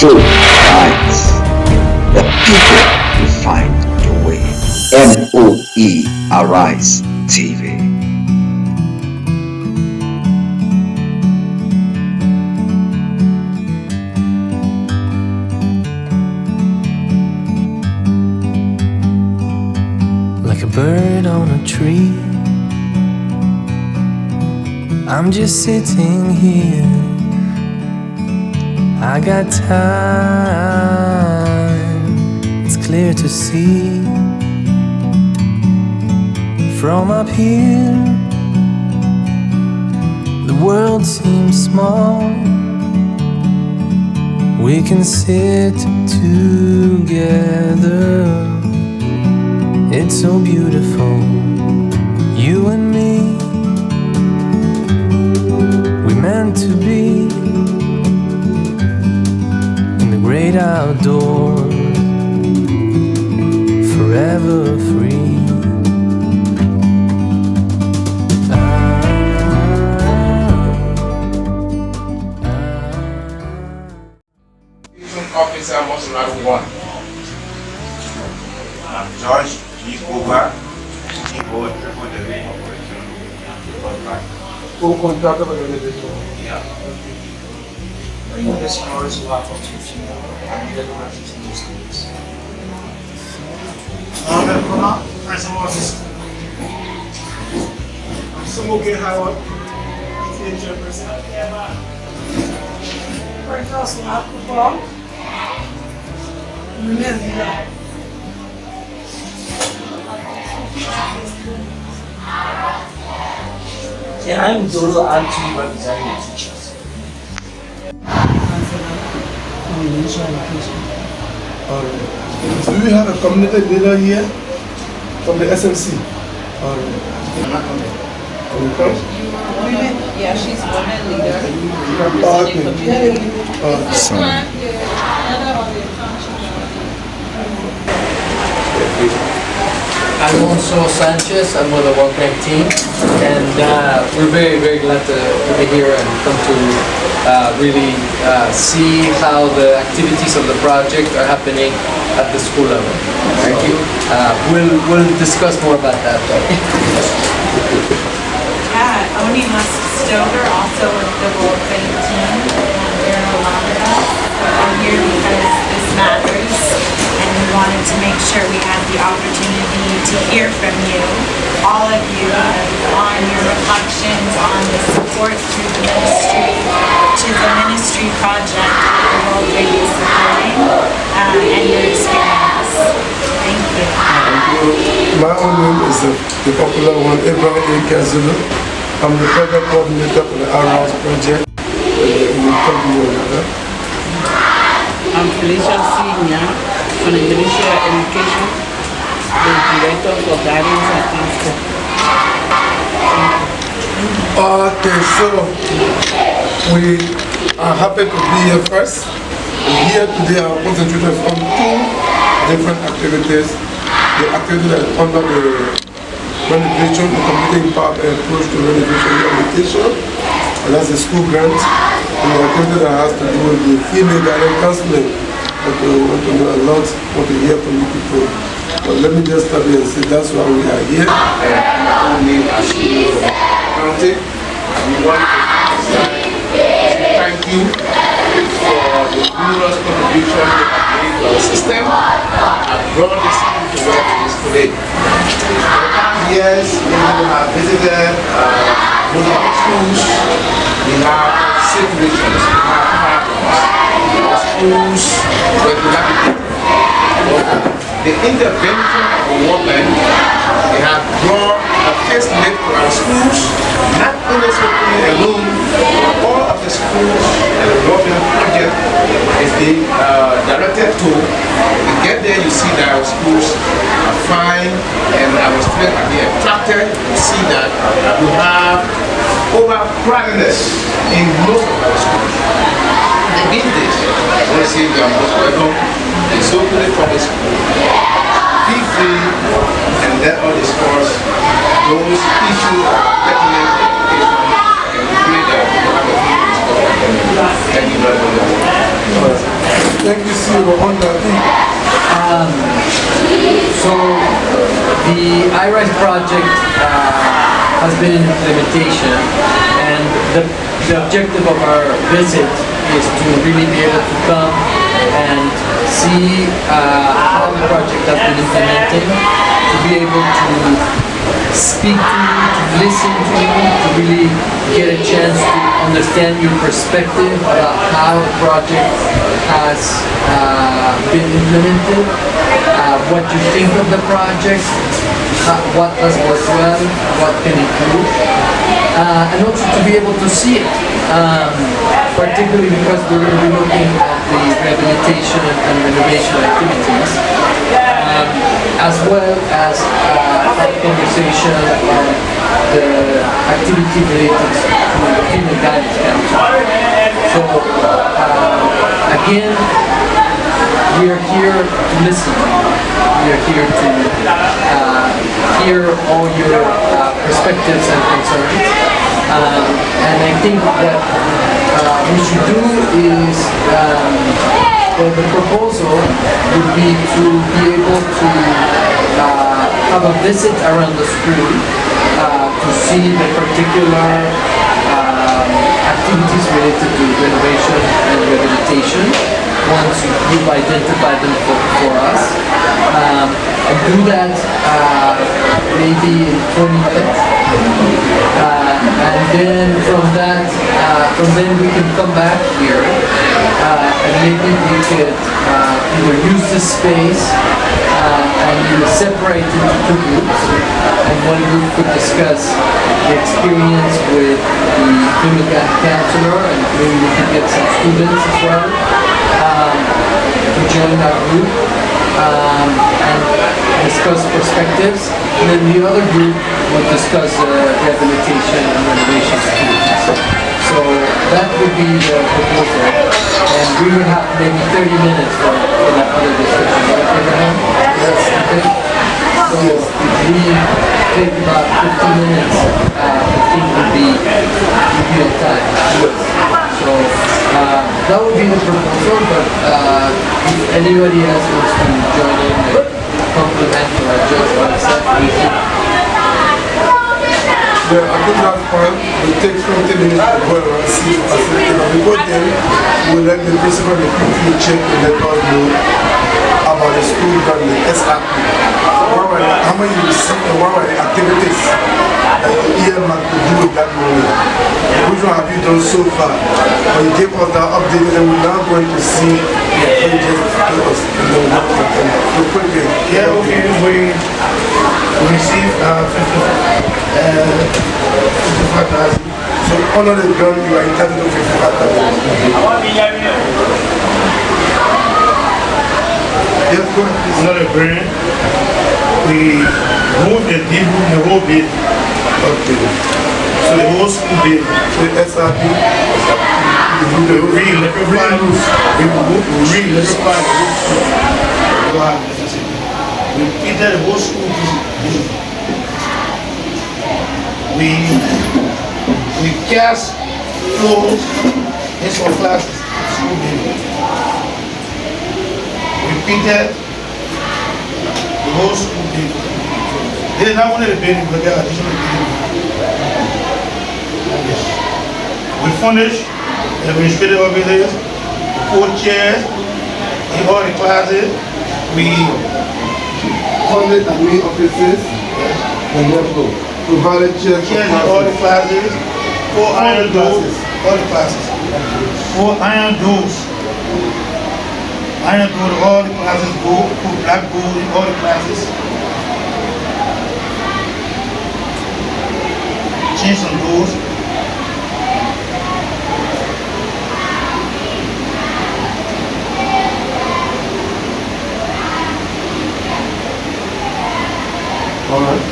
truth guides. The people will find the way. NOE Arise TV. Like a bird on a tree, I'm just sitting here. I got time, it's clear to see. From up here, the world seems small. We can sit together. It's so beautiful, you and me. We meant to be in the great outdoors, forever free. Officer Mosnar 1. George G. Koba, CEO Triple Delivery Operation. Co-contractor for the organization. Yeah. Bring the scholars who have objection and get the reference in the students. President Office. Sumugi Howard, chairperson. Council Alcohol. Yeah, I'm Dolo Anti representing the teachers. Do we have a community leader here from the SMC? Yeah, she's women leader. I'm also Sanchez. I'm with the World Bank team, and we're very, very glad to be here and come to really see how the activities of the project are happening at the school level. Thank you. We'll discuss more about that. Oni Stover, also with the World Bank team, and Daryl Lavada. I'm here because this matters, and we wanted to make sure we had the opportunity to hear from you, all of you, on your reflections on the support through the ministry, which is a ministry project that the World Bank is supporting, and your experience. Thank you. My own name is the popular one, Abraham A. Kazulu. I'm the project coordinator for the Arouse project. I'm Felicia Senior from the Ministry of Education, the Director for Guidance and Counsel. Okay, so we are happy to be here first. Here today I am concentrating on two different activities. The activity that is under the renovation, the community empowerment approach to renovation rehabilitation, and that's a school grant, and the activity that has to do with the female guidance counseling. But we want to know a lot, want to hear from you people. But let me just start here and say that's why we are here. My own name is County. We want to thank you for the numerous contributions you have made to our system and brought this to where it is today. Yes, we have visited multiple schools, we have situations, we have marathons, schools where we have the intervention of the World Bank. They have brought a facelift to our schools, not necessarily alone, but all of the schools and the World Bank project is being directed to. You get there, you see that our schools are fine, and our students are being attracted. You see that we have overcrowdedness in most of our schools. Against this, I want to say you are most welcome. It's openly public school. Be free and let us discuss those issues pertinent to education, and we pray that we have a free discussion. Thank you very much. Thank you, CEO, on the So the iRise project has been in implementation, and the objective of our visit is to really be able to come and see how the project has been implemented, to be able to speak to you, to listen to you, to really get a chance to understand your perspective about how the project has been implemented, what you think of the project, what has worked well, what can improve, and also to be able to see it, particularly because we're going to be looking at the rehabilitation and renovation activities, as well as a conversation on the activity related to the Female Guidance Council. So again, we are here to listen. We are here to hear all your perspectives and concerns. And I think what we should do is, the proposal would be to be able to have a visit around the school to see the particular activities related to renovation and rehabilitation once you've identified them for us. And do that maybe in 20 minutes. And then from then we can come back here and maybe we could either use this space and either separate into two groups, and one group could discuss the experience with the Female Counselor, and maybe we could get some students as well to join our group and discuss perspectives, and then the other group would discuss rehabilitation and renovation activities. So that would be the proposal, and we would have maybe 30 minutes for that other discussion. Right, Abraham? Yes. Okay. So if we take about 15 minutes, I think would be ideal time. So that would be the proposal, but if anybody else wants to join in and compliment or adjust what I said, please do. Yeah, I think that point will take 20 minutes to go around and see the facility. When we go there, we'll let the principal quickly check and let us know about the school and the SRP. How many you see and what are the activities that you earmarked to do with that money? Which one have you done so far? When you gave us that update, and we're now going to see what you just told us. And then we'll put it. Yeah, okay, we received 55,000. So under the ground, you are entitled to 55,000. Yes, go ahead. It's not a grant. We moved the deed, the whole bid. Okay. So the whole school bid. The SRP. We re-electrified. We re-electrified the whole school. We painted the whole school bid. We cast floors in some classes. School bid. We painted the whole school bid. They did not want the building, but there are additional buildings. Yes. We furnished the administrative offices, 4 chairs in all the classes. We Funded admin offices. And therefore, provided chairs in all the classes, 4 iron doors, all the classes. 4 iron doors. Iron door to all the classes, put black board in all the classes. Change some doors. Alright.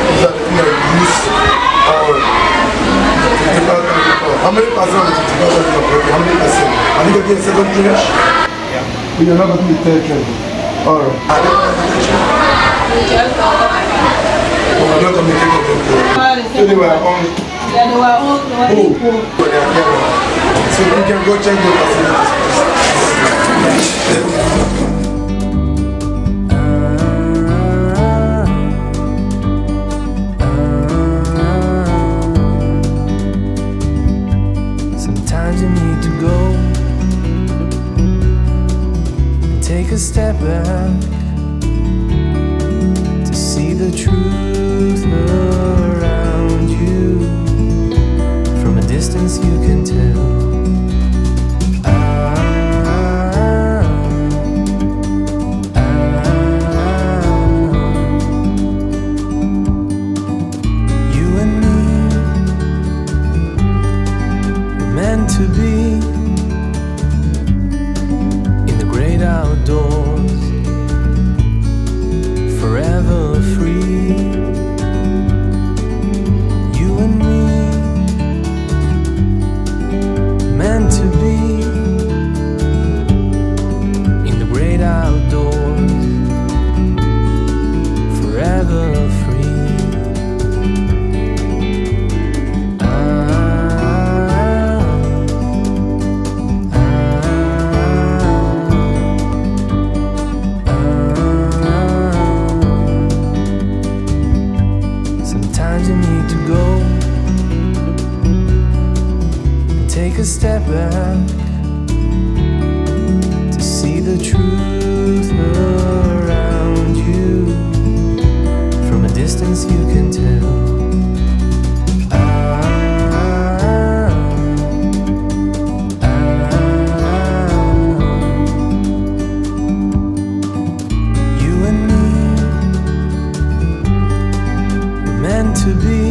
Is that the thing that you use or 55,000? How many percent of the 55,000? How many percent? Are you getting second finish? Yeah. We are not getting the third training. Alright. We're not communicating with them. So they were on. Yeah, they were all. So you can go check the facilities. Sometimes you need to go and take a step back to see the truth around you. From a distance you can tell. To be in the great outdoors, forever free. You and me, meant to be in the great outdoors, forever free. Sometimes you need to go and take a step back to see the truth around you. From a distance you can tell. You and me, meant to be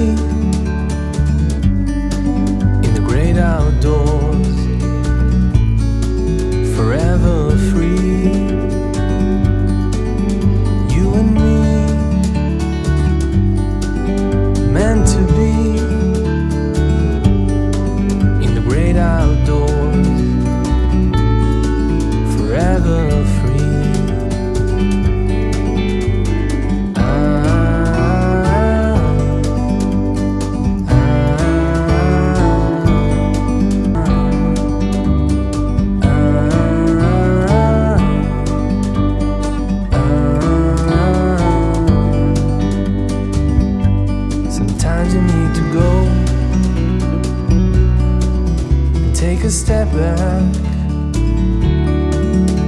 in the great outdoors, forever free. You and me, meant to be in the great outdoors, forever free. Sometimes you need to go and take a step back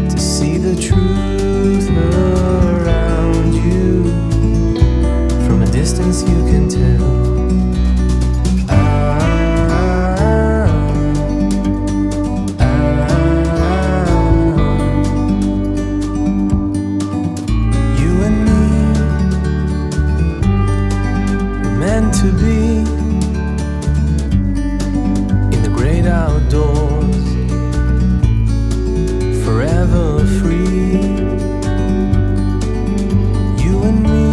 to see the truth around you. From a distance you can tell. You and me, meant to be in the great outdoors, forever free. You and me,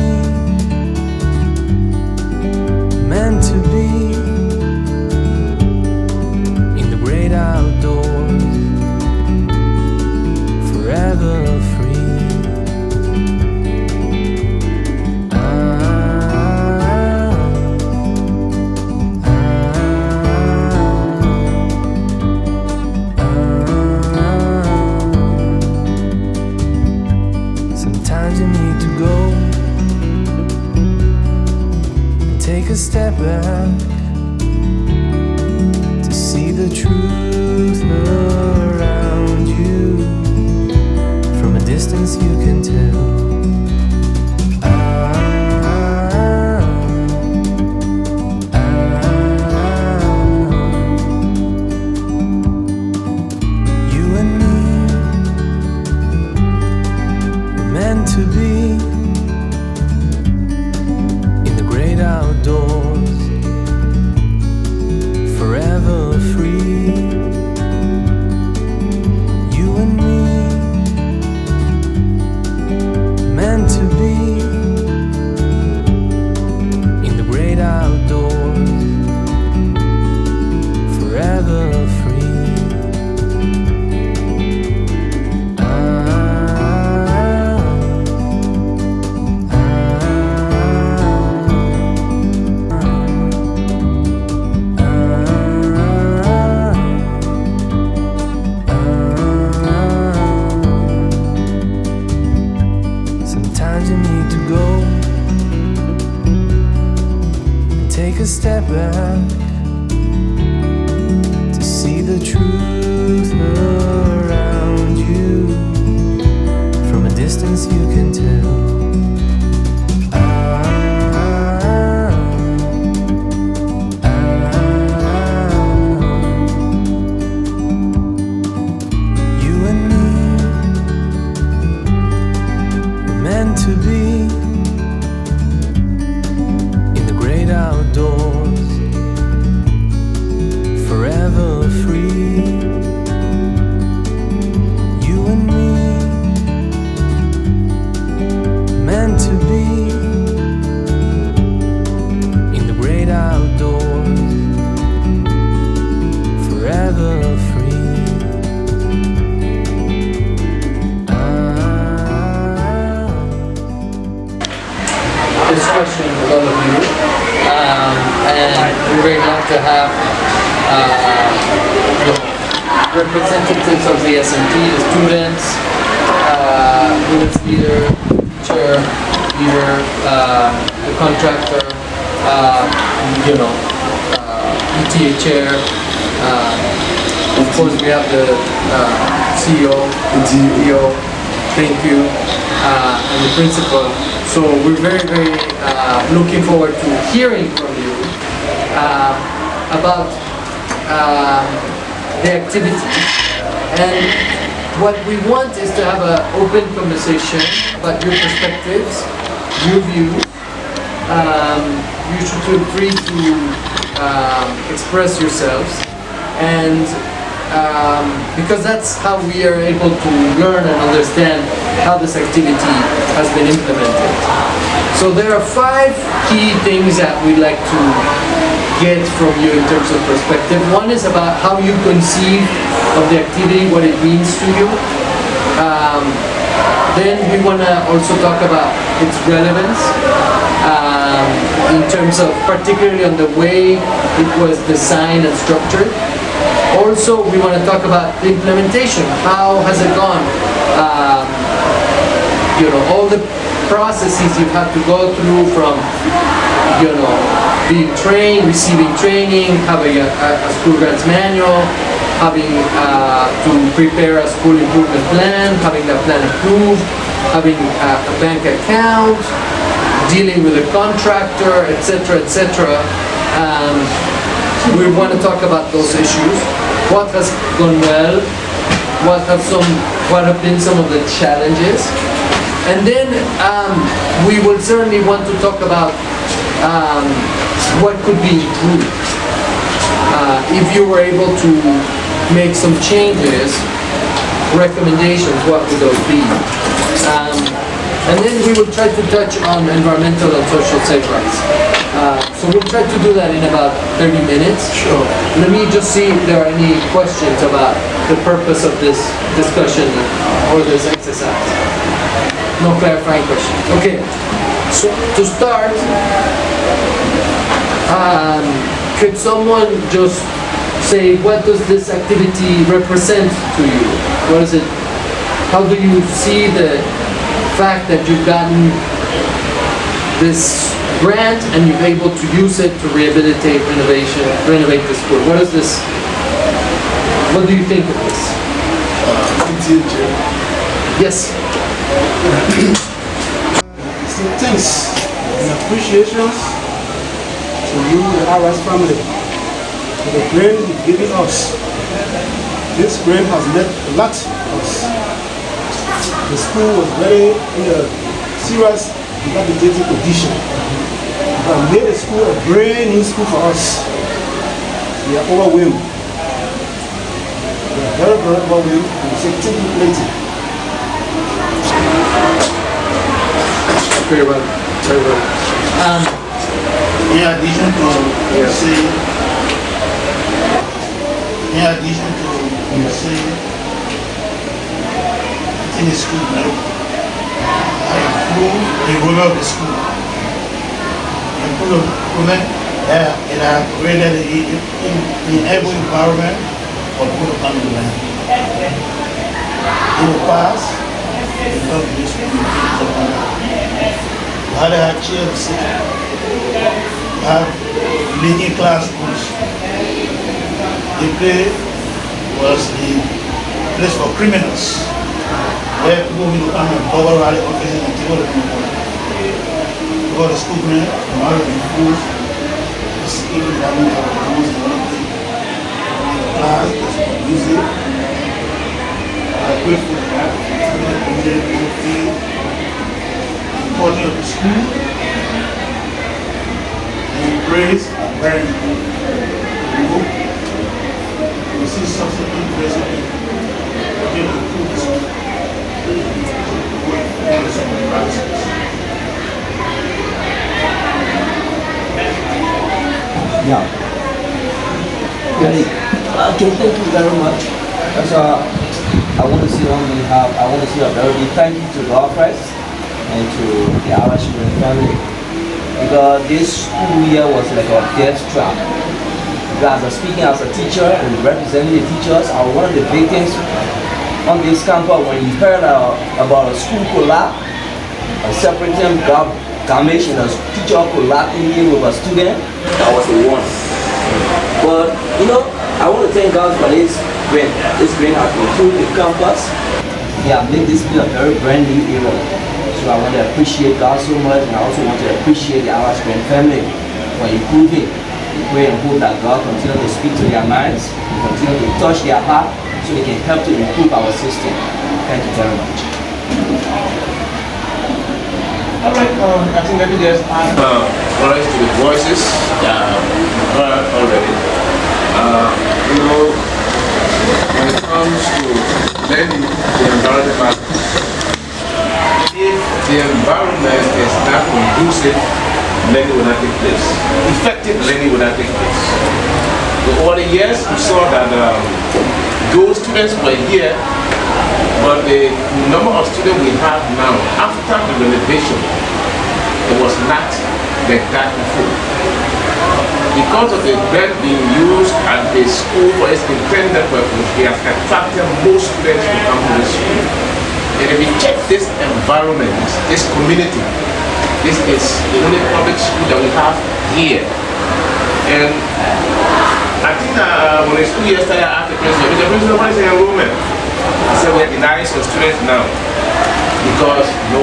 representatives of the SMT, the students, units leader, teacher, leader, the contractor, ETA chair. Of course, we have the CEO, thank you, and the principal. So we're very, very looking forward to hearing from you about the activity. And what we want is to have an open conversation about your perspectives, your views. You should feel free to express yourselves, and because that's how we are able to learn and understand how this activity has been implemented. So there are 5 key things that we'd like to get from you in terms of perspective. One is about how you conceive of the activity, what it means to you. Then we want to also talk about its relevance in terms of particularly on the way it was designed and structured. Also, we want to talk about the implementation. How has it gone? All the processes you have to go through from, being trained, receiving training, having a school grants manual, having to prepare a school improvement plan, having that plan approved, having a bank account, dealing with a contractor, etc., etc. We want to talk about those issues. What has gone well? What have been some of the challenges? And then we will certainly want to talk about what could be improved. If you were able to make some changes, recommendations, what would those be? And then we will try to touch on environmental and social safeguards. So we'll try to do that in about 30 minutes. Sure. Let me just see if there are any questions about the purpose of this discussion or this exercise. No clarifying questions. Okay. So to start, could someone just say, what does this activity represent to you? What is it? How do you see the fact that you've gotten this grant and you're able to use it to renovate the school? What is this? What do you think of this? Yes. So thanks and appreciations to you, the RS family, for the grant you've given us. This grant has meant a lot to us. The school was very in a serious dilapidated condition. We have made the school a brand new school for us. We are overwhelmed. We are very, very overwhelmed. We say thank you plenty. Very well. Very well. In addition to in the school, I improve the role of the school. Improve it has created in every environment for people to come to learn. In the past, the government we had a chair of city. We had leading classrooms. The place was the place for criminals, where people will come and cover rally offices and take all the people. We got the school grant, the matter of the schools, the security department of the schools and everything. The class, the music. I'm grateful for that. Of the school and praise and very we hope we see something interesting in the improve the school with some of the practices. Yeah. Okay, thank you very much. I want to see a very big thank you to God first and to the RS family, because this school year was like a death trap. guys are speaking as a teacher and representing the teachers. One of the big things on this campus, when you heard about a school collapse, a separating damage and a teacher collapsing in with a student, I was the one. But you know, I want to thank God for this grant. This grant has improved the campus. They have made this be a very brand new era. So I want to appreciate God so much, and I also want to appreciate the Our Grant family for improving. We pray and hope that God continue to speak to their minds, and continue to touch their heart, so they can help to improve our system. Thank you very much. All right, I think let me just add voice to the voices heard already. You know, when it comes to learning the environment, if the environment is not conducive, learning will not take place. Effective learning will not take place. So over the years, we saw that those students were here, but the number of students we have now, after the renovation, it was not like that before. Because of the grant being used at the school for its intended purpose, we have attracted most students to come to the school. And if we check this environment, this community, this is the only public school that we have here. And I think when the school year started, I asked the principal, what is the enrollment? I said, we are denying some students now because no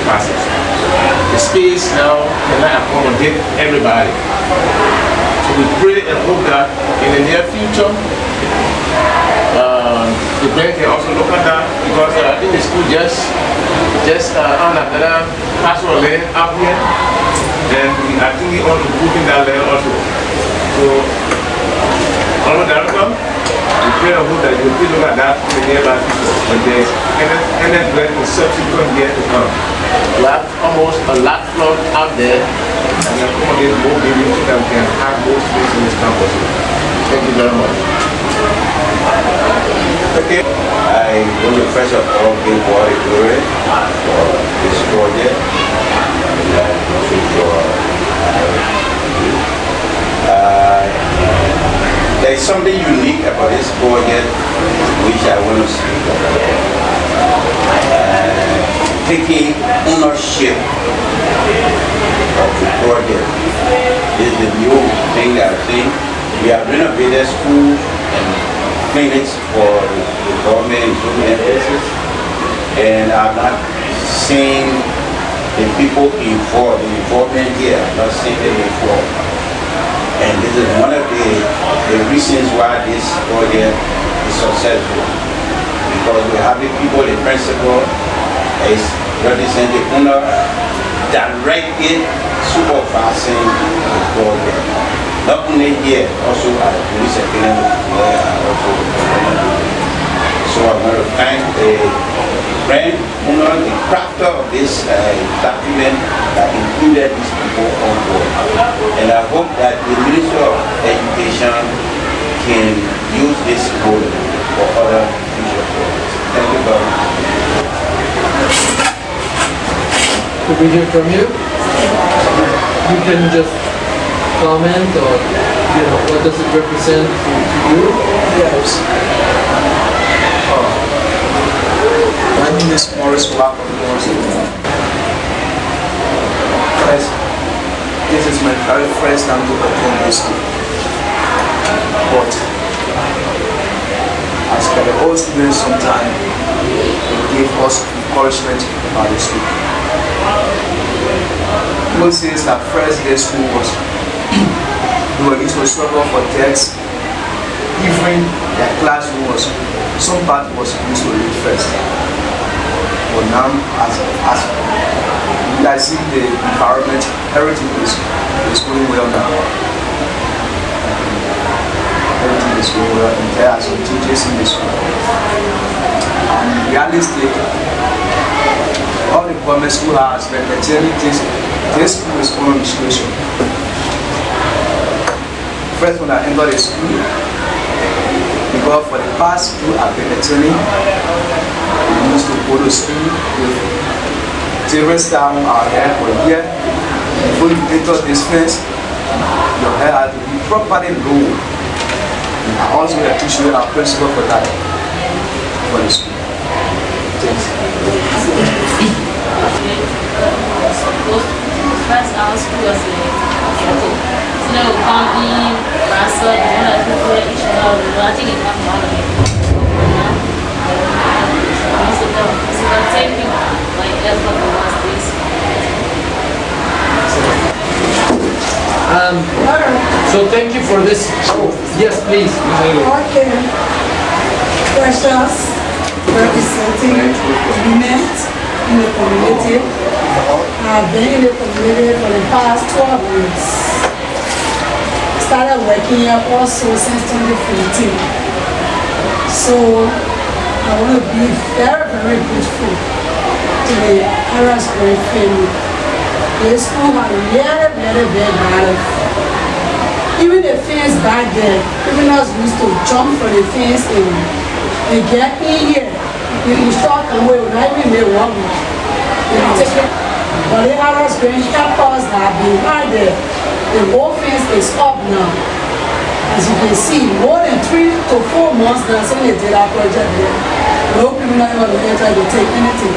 capacity. The space now cannot accommodate everybody. So we pray and hope that in the near future, the bank can also look at that, because I think the school just on another pastoral land up here, and I think we want to put in that land also. So, Honorable Director, we pray and hope that you will look at that in the nearby future, when there's any grant in subsequent years to come. We have almost a lot flood out there, and accommodate more babies so that we can have more space in this campus. Thank you very much. Okay, I want to first of all give God the glory for this project, and also for there is something unique about this project which I want to speak about. Taking ownership of the project is the new thing that I think. We have renovated schools and clinics for the government in so many places, and I've not seen the people involved, the involvement here. I've not seen them before. And this is one of the reasons why this project is successful, because we have the people, the principal is representing the owner, directly supervising the project. Not only here, also at the police academy, where I also so I want to thank the brand owner, the crafter of this document that included these people on board. And I hope that the Ministry of Education can use this model for other future projects. Thank you very much. Could we hear from you? You can just comment, or what does it represent to you? Yes. My name is Morris Wako. Guys, this is my very first time to attend this school. But as per the old students sometime, they gave us encouragement about the school. People say that first day school was they were used to struggle for texts. Even their classroom was, some part was used to read first. But now, as I see the environment, everything is going well now. Everything is going well, and there are some teachers in the school. And realistic, all the government school has been telling this school is on administration. First, when I entered the school, because for the past two I've been attending, we used to go to school with different style on our hair, but here, before you enter this fence, your hair had to be properly low. I also appreciate our principal for that, for the school. Thanks. First, our school was a ghetto. So they would come in, wrestle, and one of the people that each other, I think it comes out of it. So the same thing, like that's what the last days. So thank you for this. Oh, yes, please. Okay. Precious, representing women in the community. I've been in the community for the past 12 years. Started working here also since 2014. So I want to be very, very grateful to the Harris Green family. The school had really, really big life. Even the fence back there, even us used to jump for the fence and get in here. The instructor will not even make one more. But the Harris Green help us that have been right there. The whole fence is up now. As you can see, more than 3 to 4 months now since they did our project there. No criminal ever will enter to take anything.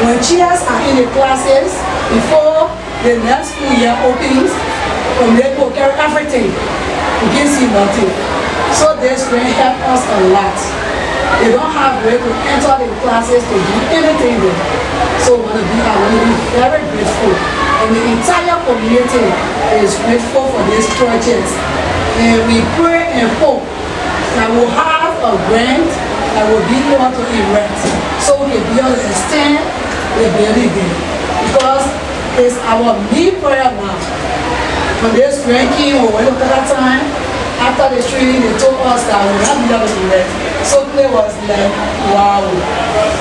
When chairs are in the classes, before the next school year opens, when they will carry everything, you can see nothing. So this will help us a lot. They don't have way to enter the classes to do anything there. So I want to be very grateful. And the entire community is grateful for this project. And we pray and hope that we'll have a grant that will be able to erect. So we can be able to extend the building there. Because it's our main prayer now. When this grant came over at that time, after the training, they told us that we have to be able to erect. So it was like, wow.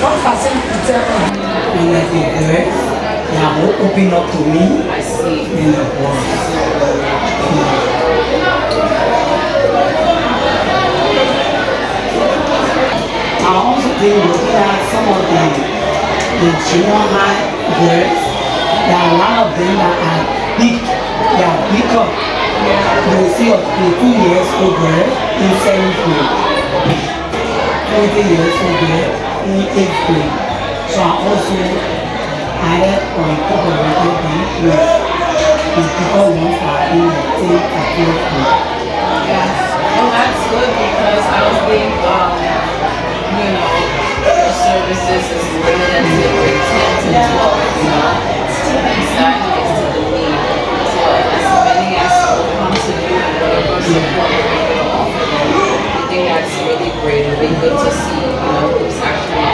What facility to tell us? And as a girl, they have opened up to me in the world. I also think looking at some of the junior high girls, there are a lot of them that are big, they are bigger. You see a 2 years old girl in 7th grade, 20 years old girl in 8th grade. So I also added or incorporated them with the bigger ones that are in the 10th and 12th grade. Yes, well that's good because I don't think, you know, the services is limited to grade 10 to 12, you know, exactly it's to the need. So as many as will come to you and whatever support you're able to offer them, I think that's really great. It'll be good to see, you know, who's actually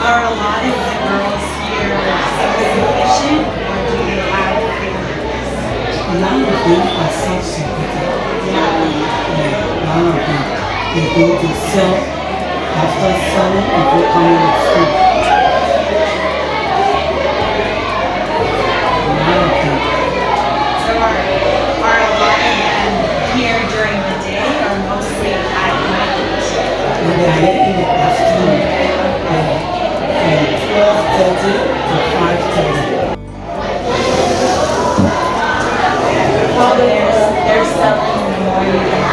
Are a lot of the girls here self-sufficient or do they have favorites? None of them are self-supported. None of them. They go to sell, after selling, they go coming to school. None of them. So are a lot of them here during the day or mostly at night? When they are here in the afternoon, from 12:30 to 5:30. Well, they're selling in the morning and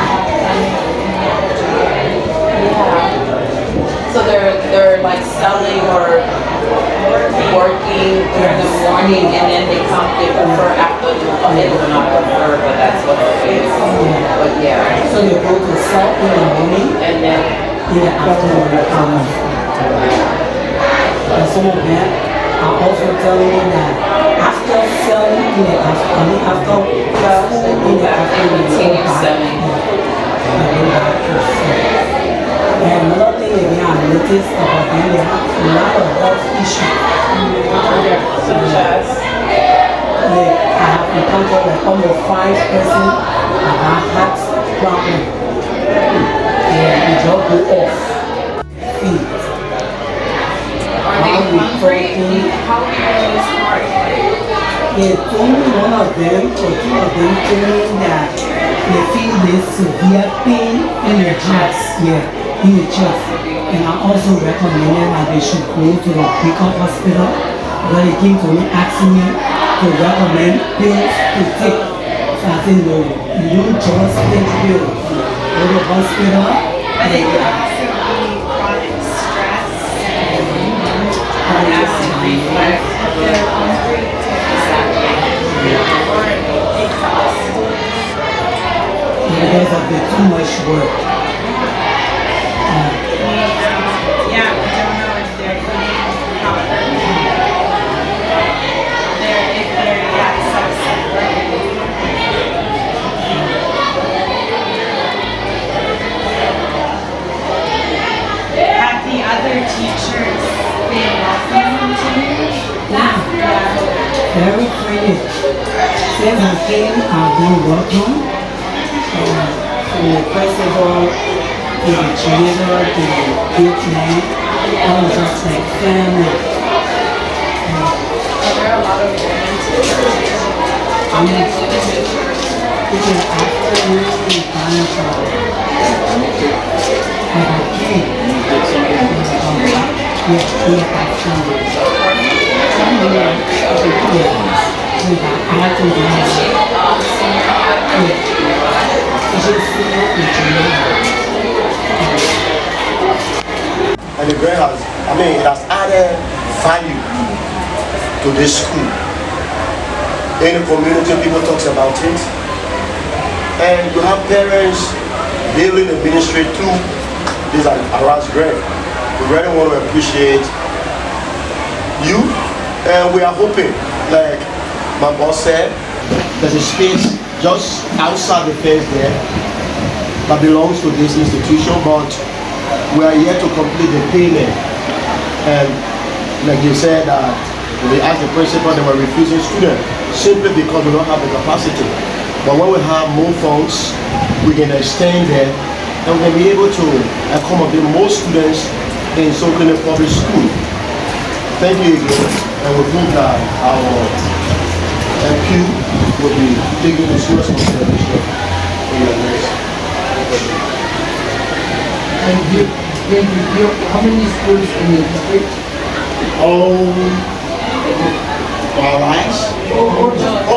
Yeah. So they're like selling or working during the morning and then they prefer afternoon. Oh, they do not prefer, but that's what it is. But yeah. So they go to sell in the morning and then in the afternoon they come home. And some of them are also telling me that after selling in the afternoon, after school in the afternoon, continue selling. And another thing again I noticed about them, they have a lot of health issues. Such as? I have encountered like almost 5 persons that have heart problem. And they just go off feet. Are they hungry? How do you know it's hard? They told me one of them or 2 of them told me that they feel this severe pain in the chest. Yeah, in the chest. And I also recommended that they should go to the Bigger hospital. But they came to me asking me to recommend pills to take. So I think you don't just take pills. Go to the hospital. But it could also be chronic stress and acid reflux if they're hungry to or exhaust. Because of the too much work. Yeah, we don't know if they're eating properly. If they're exhausted. Have the other teachers been welcoming to you? Yeah. Very friendly. Since I came, I've been welcome. From the principal to the janitor to the gate man, all just like family. Are there a lot of women teachers? I mean, it's an afternoon environment. And the grade has, it has added value to this school. In the community, people talk about it. And you have parents building the ministry through this Arise grade. We really want to appreciate you, and we are hoping, like my boss said, there's a space just outside the fence there that belongs to this institution, but we are yet to complete the payment. And like you said, we asked the principal, they were refusing students simply because we don't have the capacity. But when we have more funds, we can extend there and we can be able to accommodate more students in Sokoine Public School. Thank you again, and we hope that our MQ will be taking this responsibility in the next. And how many schools in the district? Alright.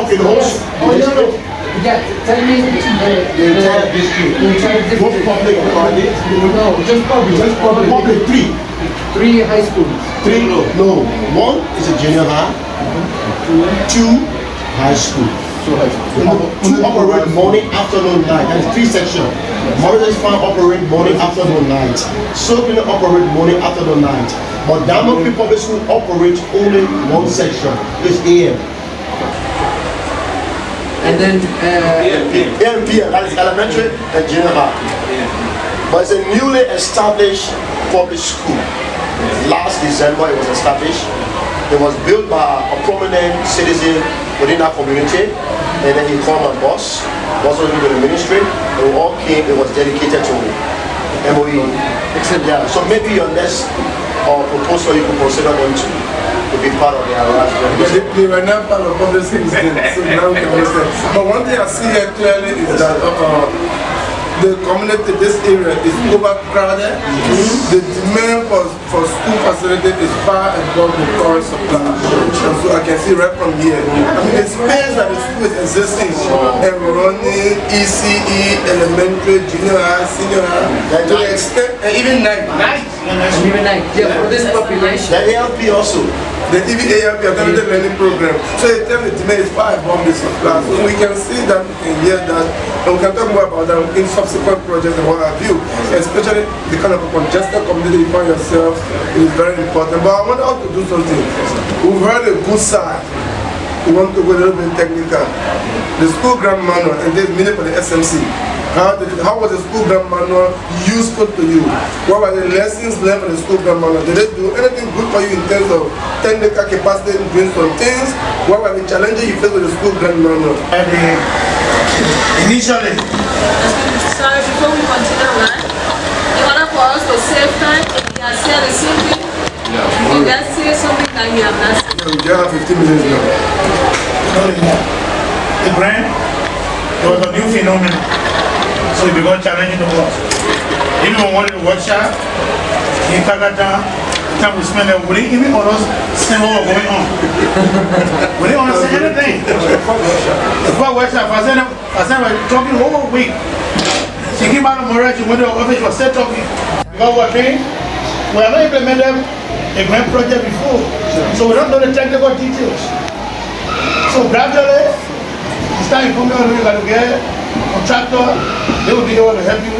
Okay, the whole district. Yeah, tell me the entire district. Both public and private? No, just public. Just public. Public, three high schools. Three? No. One is a junior high. Two high school. Two operate morning, afternoon, night. That is 3 sections. Morris Farm operate morning, afternoon, night. Sokoine operate morning, afternoon, night. But Diamond Creek Public School operates only one section. It's AM. And then AM, that is elementary and junior high. But it's a newly established public school. Last December it was established. It was built by a prominent citizen within our community, and then he called my boss, also with the ministry, and we all came. It was dedicated to MOE. Yeah, so maybe your next proposal you could consider them to be part of the Arise. They were not part of public things then, so now we can understand. But one thing I see here clearly is that the community, this area is overcrowded. The demand for school facilities is far above the current supply. And so I can see right from here. The space that the school is existing and running ECE, elementary, junior high, senior high, to the extent, and even night. Yeah, for this population. The ALP also. The EVALP alternative learning program. So the term the demand is far above the supply. So we can see that, we can hear that, and we can talk more about that in subsequent projects and what have you. Especially the kind of a congested community you find yourself, it is very important. But I want us to do something. We've heard a good side. We want to go a little bit technical. The school grant manual, and there's meaning for the SMC. How was the school grant manual useful to you? What were the lessons learned from the school grant manual? Did it do anything good for you in terms of technical capacity in doing some things? What were the challenges you faced with the school grant manual? Initially, Sorry, before we continue, right? In order for us to save time, we are saying something. You just say something that you have not said. We just have 15 minutes now. the grant, it was a new phenomenon. So it began challenging the world. Even when we wanted a workshop in Kakata, the time we spent there, we didn't even understand what was going on. We didn't understand anything. The first workshop, I said, I said, we're talking the whole week. She came out of Morel, she went to the office, she was still talking. Because we're saying, we have not implemented a grant project before, so we don't know the technical details. So gradually, it's time for me to get a contractor, they will be able to help you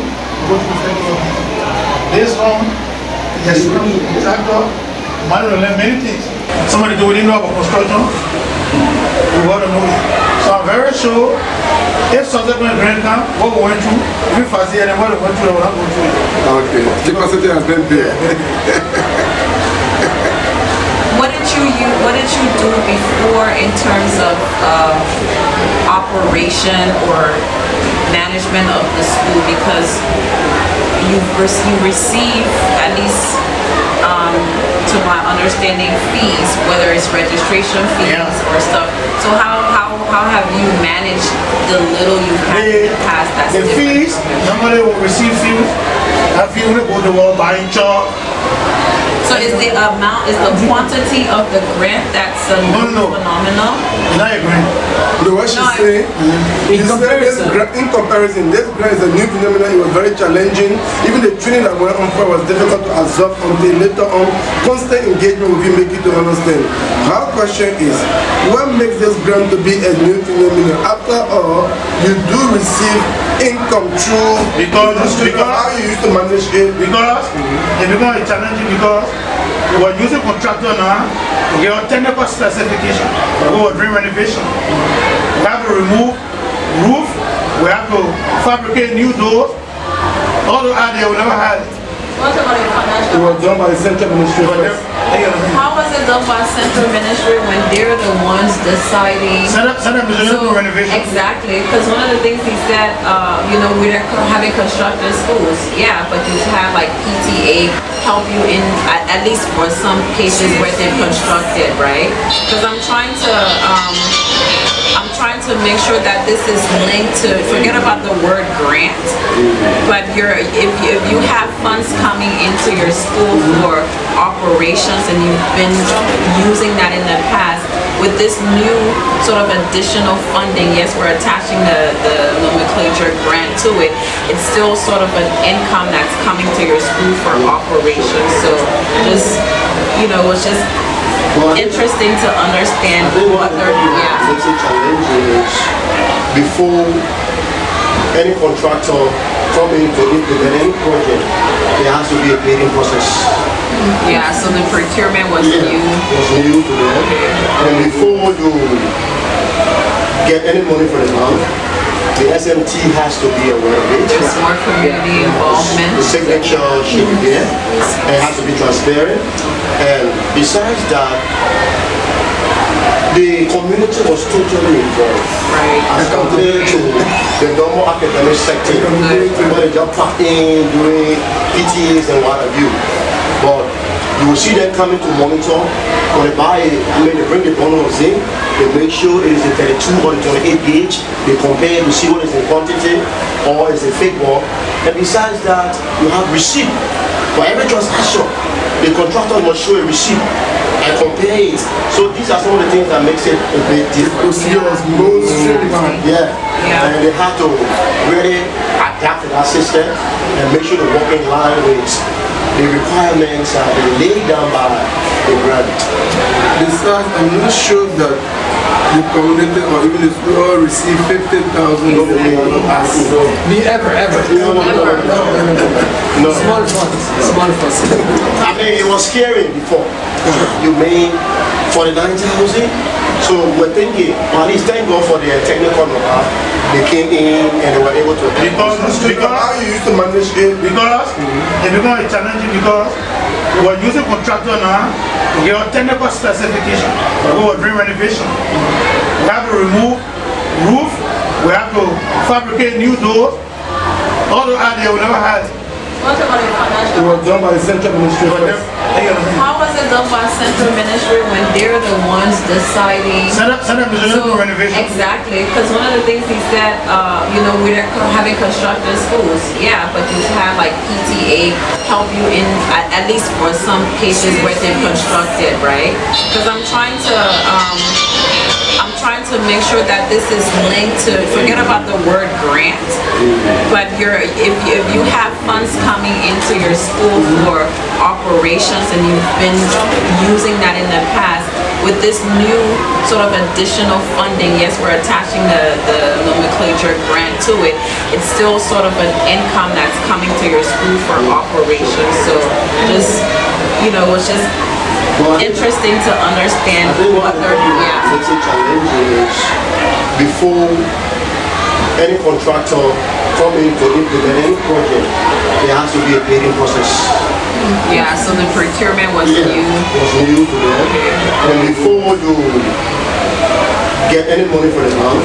go through technical details. Based on the experience of the contractor, man will learn many things. Somebody who didn't know about construction, we want to know it. So I'm very sure if subsequent grant come, what we went through, if we foresee and what we went through, we're not going through it. Okay, the capacity has been there. What did you do before in terms of operation or management of the school? Because you receive at least, to my understanding, fees, whether it's registration fees or stuff. So how have you managed the little you've had in the past? That's the fees. Normally will receive fees. That fee will go to world buying chalk. So is the amount, is the quantity of the grant that's a new phenomenon? Not a grant. No, what she's saying, in comparison, this grant is a new phenomenon. It was very challenging. Even the training that went on for was difficult to absorb until later on. Constant engagement will be make you to understand. Our question is, what makes this grant to be a new phenomenon? After all, you do receive income through because how you used to manage it. Because it becomes challenging because we're using contractor now. We get technical specification. We're doing renovation. We have to remove roof. We have to fabricate new doors. All the idea we never had. What about the financial? It was done by the Central Ministry. How was it done by Central Ministry when they're the ones deciding? Central Ministry renovation. Exactly, because one of the things he said, we're having constructed schools. Yeah, but you have like PTA help you in at least for some cases where they've constructed, right? Because I'm trying to make sure that this is linked to, forget about the word grant, but if you have funds coming into your school for operations and you've been using that in the past, with this new sort of additional funding, yes, we're attaching the nomenclature grant to it, it's still sort of an income that's coming to your school for operations. So just, it's just interesting to understand what they're doing. Makes it challenging is before any contractor coming to implement any project, there has to be a bidding process. Yeah, so the procurement was new. Was new to them. And before you get any money from the bank, the SMT has to be aware of it. There's more community involvement. The signature should be there. It has to be transparent. And besides that, the community was totally involved. Right. As compared to the normal academic sector, where they just pack in, doing PTAs and what have you. But you will see them coming to monitor. When they buy it, they bring the bundle of zinc, they make sure it is a 32 or the 28 gauge, they compare to see what is in quantity or is a fake one. And besides that, you have receipt. For every transaction, the contractor must show a receipt and compare it. So these are some of the things that makes it a bit difficult. Yeah. And they have to really adapt to that system and make sure they work in line with the requirements that are laid down by the grant. Besides, I'm not sure that the community or even the school all receive 50,000. Me ever. No. Small funds. I mean, it was scary before. You made 49,000. So we're thinking, well, at least thank God for the technical know-how. They came in and they were able to. Because how you used to manage it? Because it becomes challenging because we're using contractor now. We get technical specification. We're doing renovation. We have to remove roof. We have to fabricate new doors. All the idea we never had. What about the financial? It was done by the Central Ministry. How was it done by Central Ministry when they're the ones deciding? Central Ministry renovation. Exactly, because one of the things he said, we're having constructed schools. Yeah, but you have like PTA help you in at least for some cases where they've constructed, right? Because I'm trying to to make sure that this is linked to, forget about the word grant, but if you have funds coming into your school for operations and you've been using that in the past, with this new sort of additional funding, yes, we're attaching the nomenclature grant to it, it's still sort of an income that's coming to your school for operations. So just, it's just interesting to understand what they're doing. It's a challenge is before any contractor coming to implement any project, there has to be a bidding process. Yeah, so the procurement was new. Was new to them. And before you get any money for the land,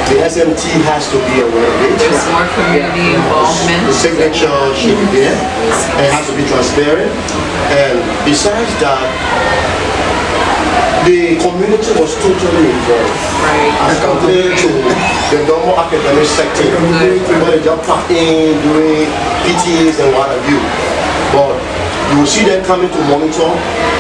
the SMT has to be aware of it. There's more community involvement. The signature should be there. It has to be transparent. And besides that, the community was totally involved. Right. As compared to the normal academic sector, where they just pop in, doing PTAs and what have you. But you will see them coming to monitor.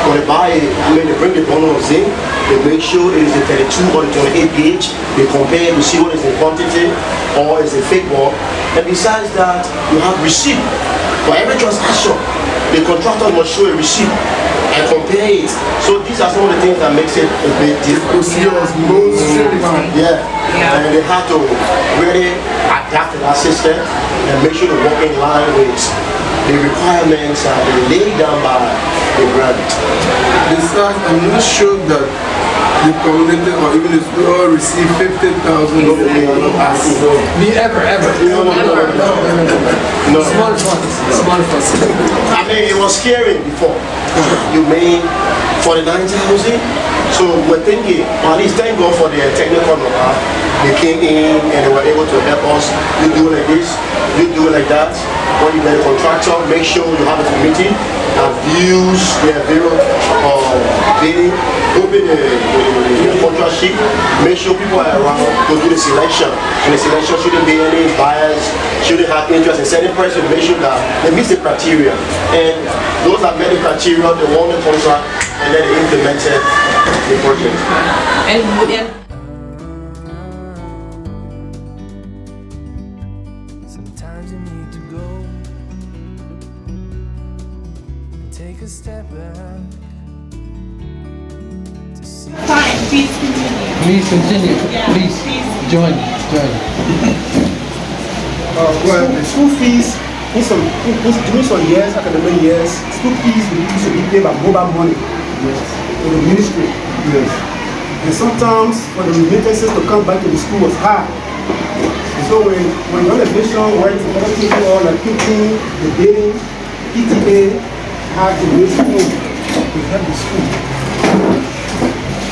When they buy it, they bring the bundle of zinc, they make sure it is the 32 or the 28 gauge, they compare to see what is the quantity or is the fake one. And besides that, you have receipt. For every transaction, the contractor must show a receipt and compare it. So these are some of the things that makes it a bit different. Yeah. And they have to really adapt to that system and make sure they work in line with the requirements are laid down by the grant. Besides, I'm not sure that the community or even the school receive 50,000 Ever. No. Small funds. I mean, it was scary before. You made 49,000. So we're thinking, well, at least thank God for their technical know-how. They came in and they were able to help us. You do it like this, you do it like that. When you get a contractor, make sure you have a committee that views their bidding, open the contract sheet, make sure people are around to do the selection. And the selection shouldn't be any bias, shouldn't have interest in certain person, make sure that they meet the criteria. And those that met the criteria, they won the contract and then they implemented the project. And sometimes you need to go and take a step back to see. Fine, please continue. Please continue. Yeah, Please join. Well, the school fees, during some years, academic years, school fees used to be paid by mobile money to the ministry. And sometimes for the remittances to come back to the school was hard. So when the organization went to other people, all like kitchen, the bidding, PTA had to raise money to help the school.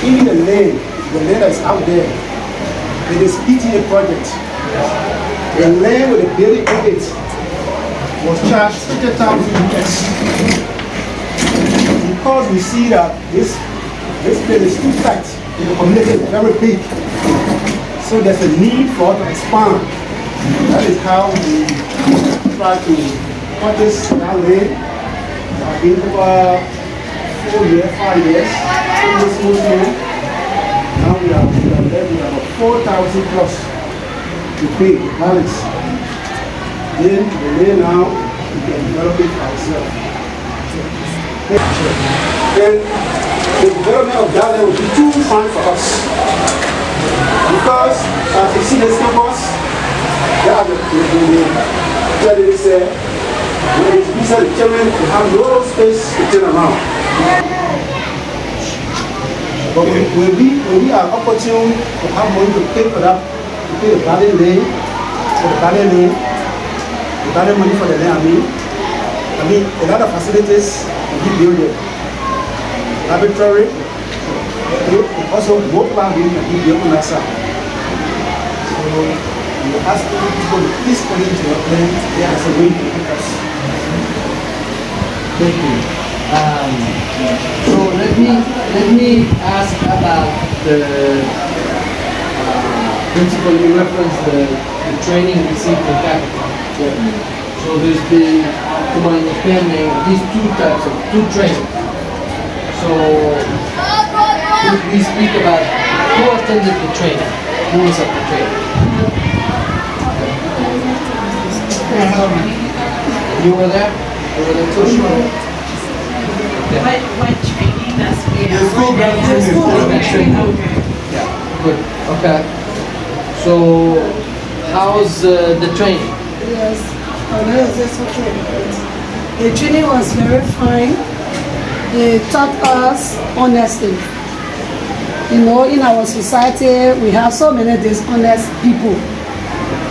Even the land that is out there, it is PTA project. The land with the building on it was charged 50,000 US. Because we see that this place is too tight, the community is very big. So there's a need for us to expand. That is how we try to purchase that land. I've been over 5 years, small. Now we have about 4,000 plus to pay the balance. Then the land now we can develop it ourselves. Then the development of that land will be too fun for us. Because as you see this campus, there are the judges there. When it's beside the children, we have a lot of space to turn around. But when we are opportune to have money to pay for that, to pay the valley lane, for the valley money for the land, I mean, a lot of facilities will be built. Laboratory, also work plan will be built on that side. So we ask people to please come into your plan. There is a way to help us. Thank you. So let me ask about the principle you referenced the training received from Capital. So there's been, to my understanding, these two types of training. So we speak about Who attended the training? Who was at the training? You were there? You were there too? What training? That's The school grant training. Yeah, good. Okay. So, how's the training? Yes, that's okay. The training was very fine. They taught us honesty. You know, in our society, we have so many dishonest people.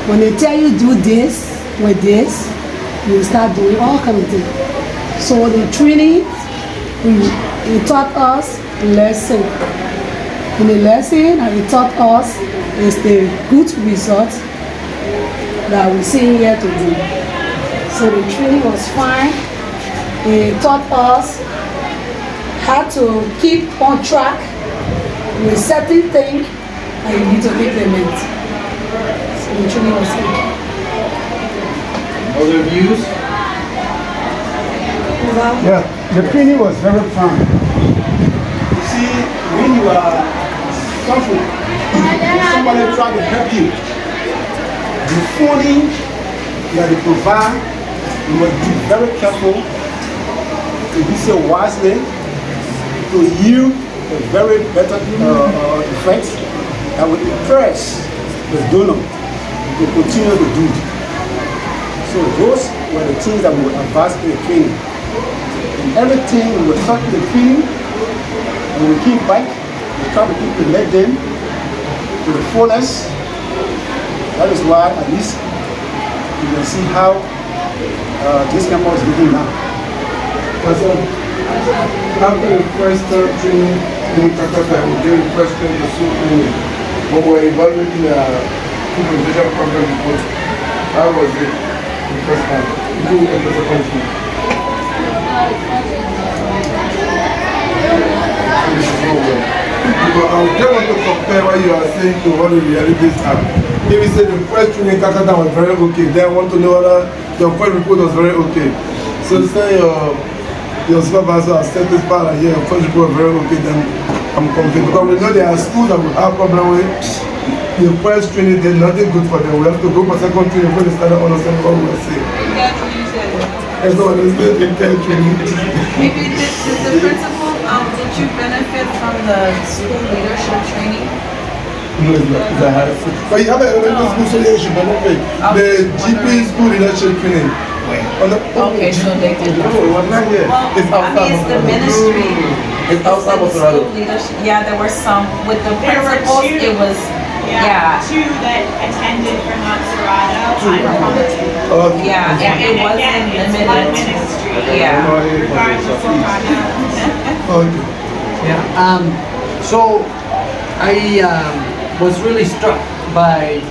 When they tell you do this with this, you start doing all kinds of things. So the training, he taught us lesson. In the lesson, and he taught us is the good result that we see here today. So the training was fine. He taught us how to keep on track with certain things and you need to implement. So the training was good. Other views? Yeah, the training was very fun. You see, when you are suffering, somebody try to help you. The funding that they provide, you must be very careful to do so wisely to yield a very better effect that will impress the donor to continue to do. So those were the things that we would advise in the training. And everything we will talk in the training, and we keep back, we try to implement them to the fullest. That is why at least you can see how this campus is looking now. After the first training in Kakata, we gave the question to Sue training. When we were evaluating the presentation program report, how was it the first time? You and the second time. Because I just want to compare what you are saying to what the realities are. If you say the first training in Kakata was very okay, then I want to know whether your first report was very okay. So say your supervisor has said this part and your first report was very okay, then I'm confused. Because we know there are schools that will have problem with the first training, there's nothing good for them. We have to go for second training before they start to understand what we are saying. There's no understanding in third training. Maybe the principal, did you benefit from the school leadership training? No, it's not. But you have an elementary school so you should benefit. The GP school leadership training. Okay, so they did. No, it was not here. Well, It's I mean, it's the ministry. It's outside of School leadership. Yeah, there were some with the There were principals. two. It was Two that attended from Montserrat. Yeah, and it wasn't limited. Yeah. Yeah. So I was really struck by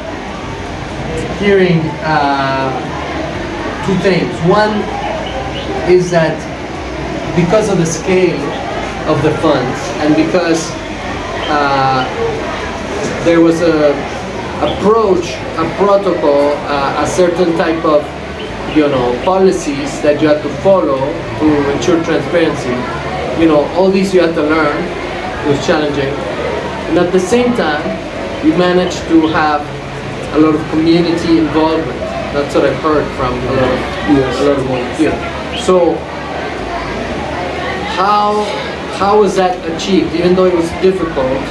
hearing two things. One is that because of the scale of the funds and because there was a approach, a protocol, a certain type of policies that you had to follow to ensure transparency. All these you had to learn. It was challenging, and at the same time, you managed to have a lot of community involvement. That's what I've heard from a lot of volunteers. So, how was that achieved? Even though it was difficult,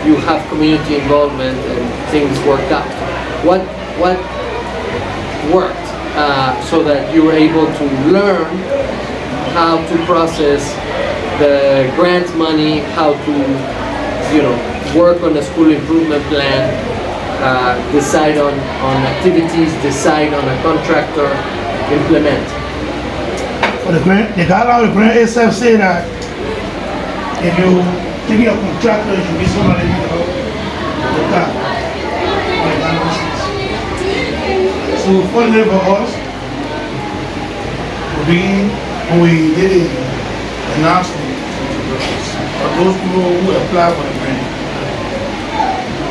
you have community involvement and things worked out. What worked so that you were able to learn how to process the grant money, how to work on a school improvement plan, decide on activities, decide on a contractor, implement? For the grant, the guideline of the grant itself say that if you taking a contractor, it should be somebody the top. So fortunately for us, when we did an announcement for those people who apply for the grant,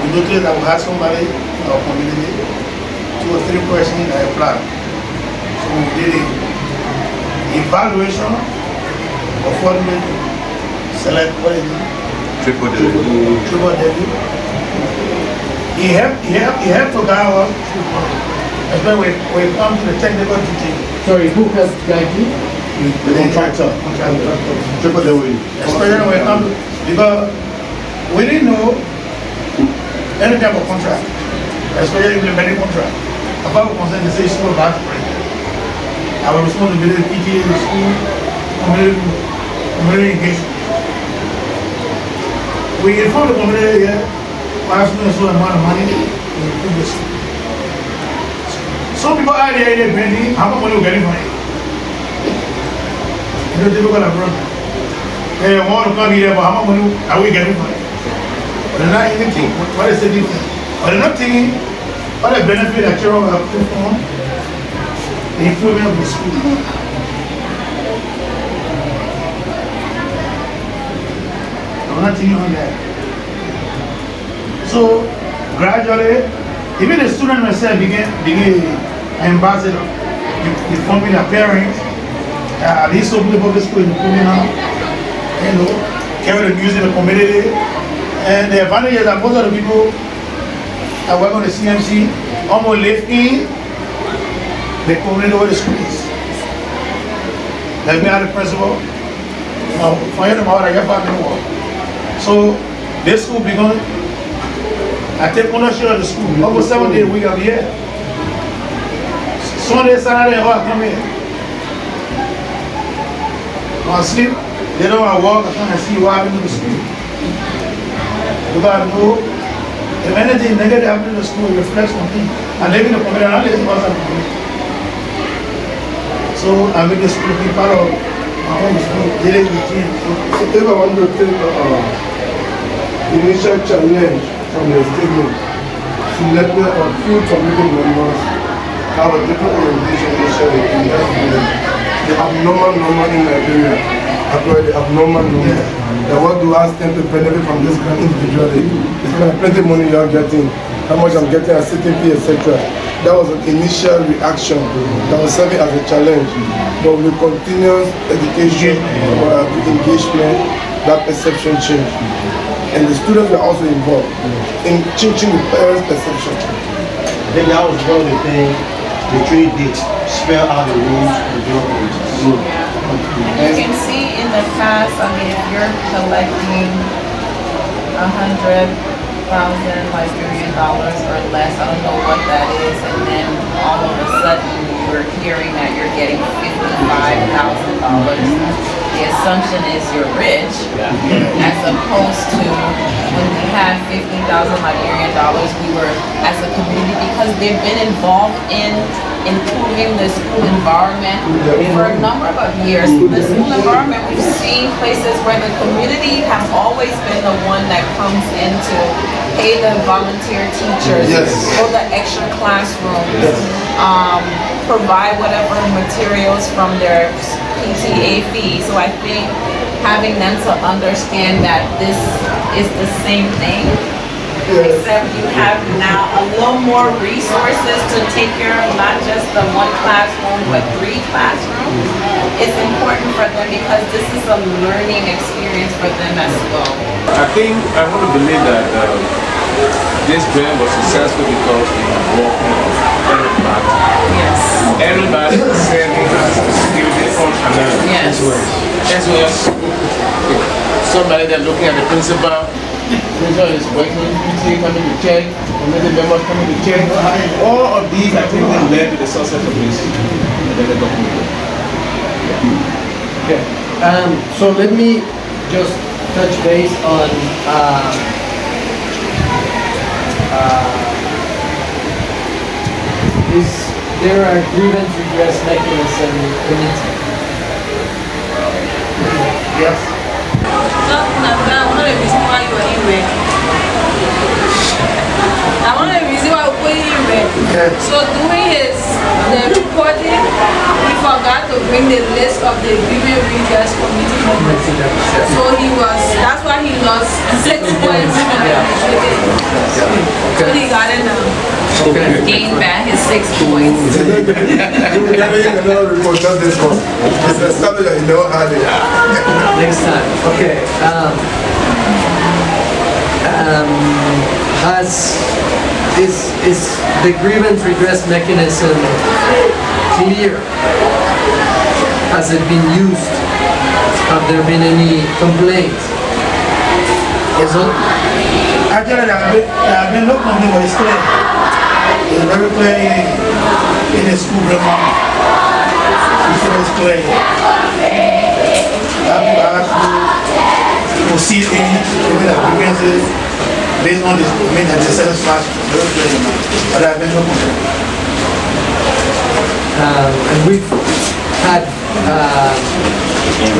we noticed that we had somebody in our community, 2 or 3 persons that applied. So we did an evaluation of what we select what is it? Triple W. He helped to guide us, especially when it comes to the technical teaching. Sorry, who has guided you? The contractor. Especially when it comes, because we didn't know any type of contract, especially implementing contract. About concern the say school about our responsibility to PTA, the school, community engagement. We informed the community here, last minute so amount of money in the school. Some people out there, they're spending, how much money we getting from it? You know, difficult approach. They want to come here, but how much money are we getting from it? But they're not even thinking, what is the difference? But they're not thinking, what the benefit that children have put on the improvement of the school. I'm not thinking on that. So, gradually, even the students themselves begin ambassador. They forming their parents. These so many public schools improving now. You know, carry the music in the community. And the advantage is that most of the people that work on the CMC almost live in the community where the school is. Like me as the principal, for you to know that your family work. So this school begun, I take ownership of the school. Almost 7 days a week I'm here. Sunday, Saturday, I come here. When I sleep, they don't want to walk, I come and see what happened to the school. Because I know if anything negative happens in the school, it reflects on me. I live in the community, I live in the community. So I make the school be part of my own school, daily routine. So if I want to take initial challenge from the statement, to let me a few community members have a different orientation initially in that village. The abnormal number in Nigeria, the abnormal number. The what do I stand to benefit from this grant individually? It's kind of plenty of money you're getting, how much I'm getting, a certain fee, etc. That was an initial reaction that was serving as a challenge. But with continuous education, engagement, that perception changed. And the students were also involved in changing the parents' perception. I think that was one of the things the trade did, spell out the rules and bureaucracies. And you can see in the past, I mean, if you're collecting 100,000 Liberian dollars or less, I don't know what that is, and then all of a sudden you're hearing that you're getting $55,000. The assumption is you're rich, as opposed to when we had 50,000 Liberian dollars, we were, as a community, because they've been involved in improving the school environment for a number of years. The school environment, we've seen places where the community has always been the one that comes in to pay the volunteer teachers, for the extra classrooms, provide whatever materials from their PTA fee. So I think having them to understand that this is the same thing, except you have now a little more resources to take care of not just the one classroom, but 3 classrooms. It's important for them because this is a learning experience for them as well. I want to believe that this grant was successful because it involved everybody. Yes. Everybody serving as a security functionary. Yes. As well as somebody that looking at the principal is working in PTA, coming to check, committee members coming to check. All of these activities led to the success of this document. Okay. So let me just touch base on is there a grievance redress mechanism in it? Yes. One of the reasons why you are in red. One of the reasons why we put it in red. So doing the reporting, he forgot to bring the list of the women redress committee members. So that's why he lost 6 points on the initiative. So he got it now. Gained back his 6 points. Next time. Okay. is the grievance redress mechanism clear? Has it been used? Have there been any complaints? Actually, there have been no complaint, but it's clear. It's very clear in the school grammar. It's clear. I have to proceed in the grievances based on this domain and the satisfaction. Very clear. But there have been no complaint. And we've had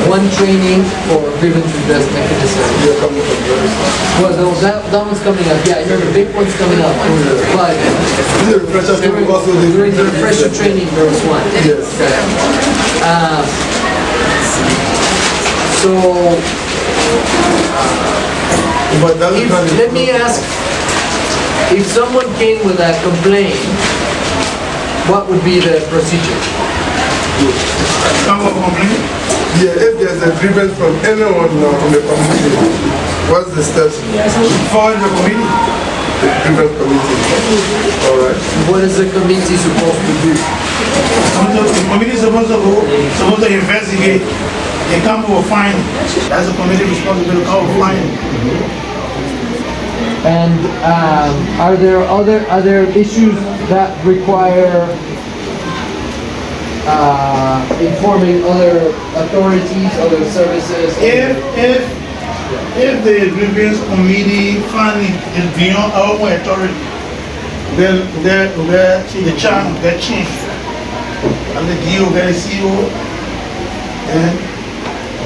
one training for grievance redress mechanism. Well, that one's coming up. Yeah, I know the big one's coming up. But during the refresher training, there was one. Yes. Let me ask, if someone came with a complaint, what would be the procedure? Yeah, if there's a grievance from anyone from the community, what's the steps? For the committee. The grievance committee. All right. What is the committee supposed to do? The committee is supposed to investigate. They come to a finding. That's the committee responsibility to come to a finding. And are there other issues that require informing other authorities, other services? If the grievance committee finding is beyond our authority, then the channel get changed. And the DO get a CO. And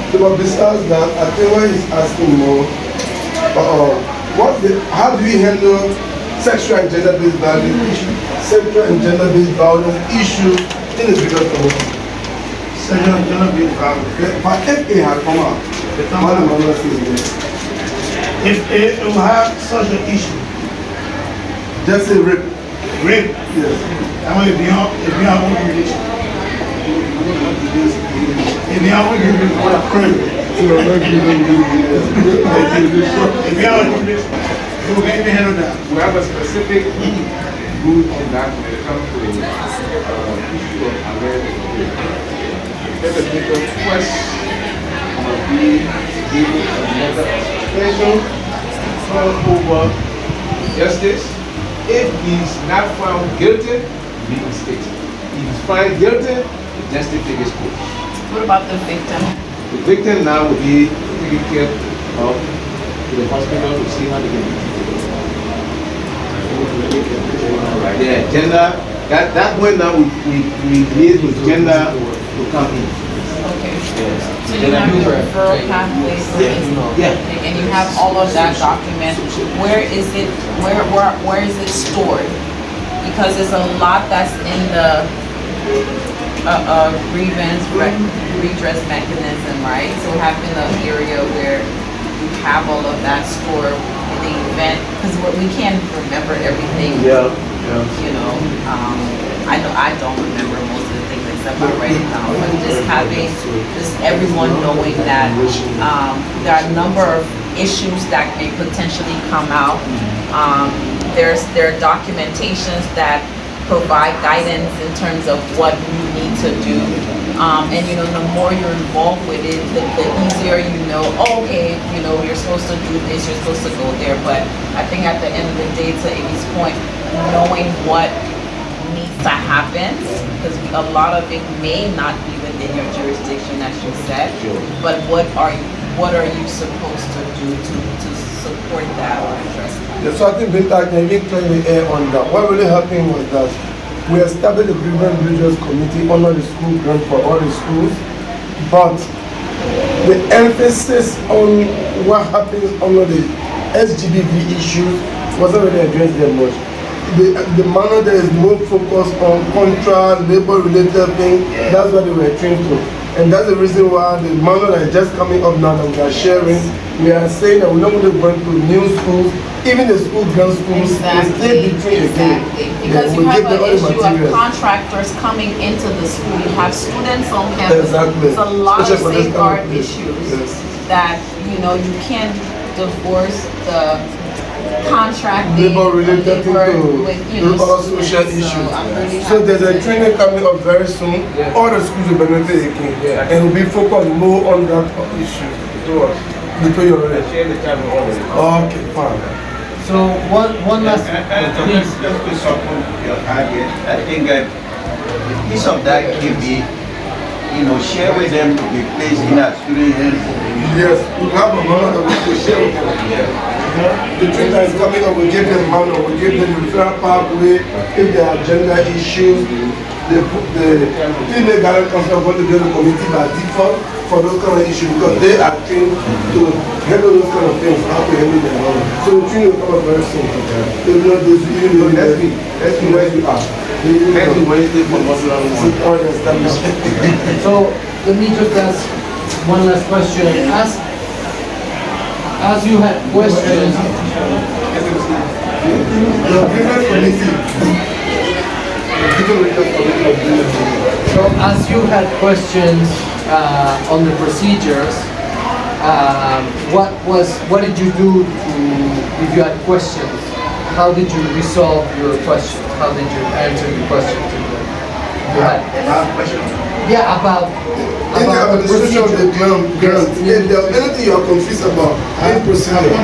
but besides that, I think what he's asking more, how do you handle sexual and gender-based violence issues? Sexual and gender-based violence issues in the bigger community. Sexual and gender-based violence. But if it had come out, what am I not saying there? If it will have such an issue. Just say rape. Rape? Yes. I mean, beyond one relation. If you have a crime, if you have a relation, you will get the handle that. We have a specific rule on that when it comes to the issue of awareness. If a victim requests must be given another special call over justice. If he's not found guilty, he is stated. If he's found guilty, the justice takes his course. What about the victim? The victim now will be taken care of to the hospital to see how they can be treated. Yeah, gender, that way now we liaise with gender to come in. Okay. So you have your referral pathways, and you have all of that documented. Where is it? Where is it stored? Because there's a lot that's in the grievance redress mechanism, right? So having an area where you have all of that stored in the event, because we can't remember everything. Yeah. You know, I don't remember most of the things except by writing down. But just having everyone knowing that there are a number of issues that may potentially come out. There are documentations that provide guidance in terms of what you need to do. And you know, the more you're involved with it, the easier you know, oh, okay, you know, you're supposed to do this, you're supposed to go there. But I think at the end of the day, to Amy's point, knowing what needs to happen, because a lot of it may not be within your jurisdiction, as you said, but what are you supposed to do to support that or address that? Yeah, so I think Binta can even clearly air on that. What really happened was that we established a grievance redress committee under the school grant for all the schools, but the emphasis on what happens under the SGBV issues wasn't really addressed that much. The manner there is more focused on contract, labor-related things. That's what they were trained to. And that's the reason why the manner that is just coming up now that we are sharing, we are saying that we're not going to go to new schools, even the school grant schools, will still be trained again. Because you have an issue of contractors coming into the school. You have students on campus. Exactly. It's a lot of safeguard issues that, you know, you can't divorce the contracting, labor-related thing work to with, you know, all students, social so issues. I'm really So there's a training coming up very soon. All the schools will benefit again, and will be focused more on that issue. The pay your rent. Okay, fine. So one last, please. Just to support your idea, I think that the piece of that can be, share with them to be placed in our student hands. Yes, we have a lot of people share with them. The training that is coming up, we give them manual, we give them referral pathway, if there are gender issues, the female guidance counselor want to be on the committee by default for those kind of issues because they are trained to handle those kind of things, how to handle them. So the training will come up very soon. So next week, where you are. Wednesday for So let me just ask one last question. As you had questions, so as you had questions on the procedures, what did you do if you had questions? How did you resolve your questions? How did you answer your questions? Yeah, about the procedure of the grant. If there's anything you are confused about, any procedure.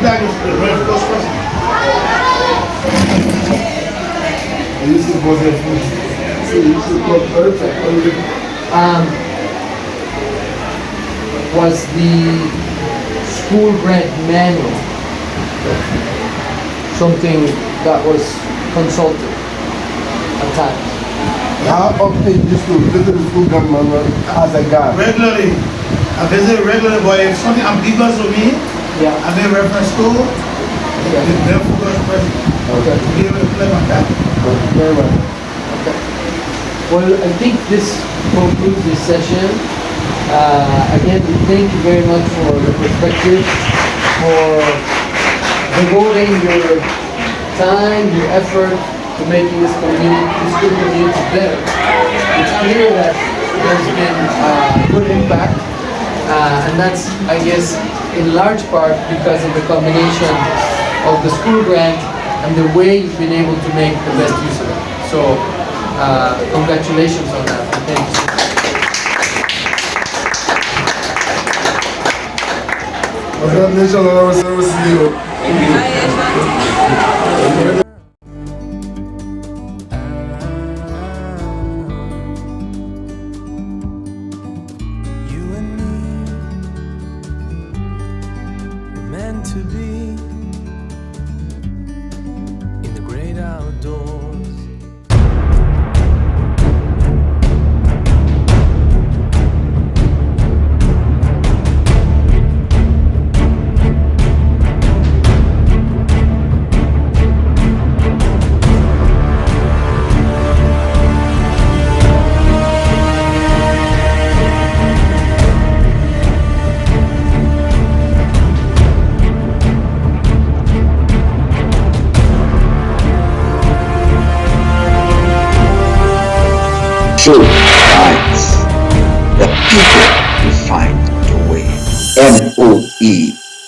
This is what so you should come perfect. Was the school grant manual something that was consulted at times? How often you used to visit the school grant manual as a guy? Regularly. I visit regularly, but if something ambiguous to me, I make reference to the focus person. Okay. To be able to play my time. Very well. Okay. Well, I think this concludes this session. Again, we thank you very much for the perspective, for devoting your time, your effort to making this school community better. It's clear that there's been good impact, and that's, I guess, in large part because of the combination of the school grant and the way you've been able to make the best use of it. So, congratulations on that. Thank you. Congratulations on our service to you. Meant to be in the great outdoors. True rights. The people will find the way. NOE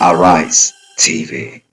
Arise TV.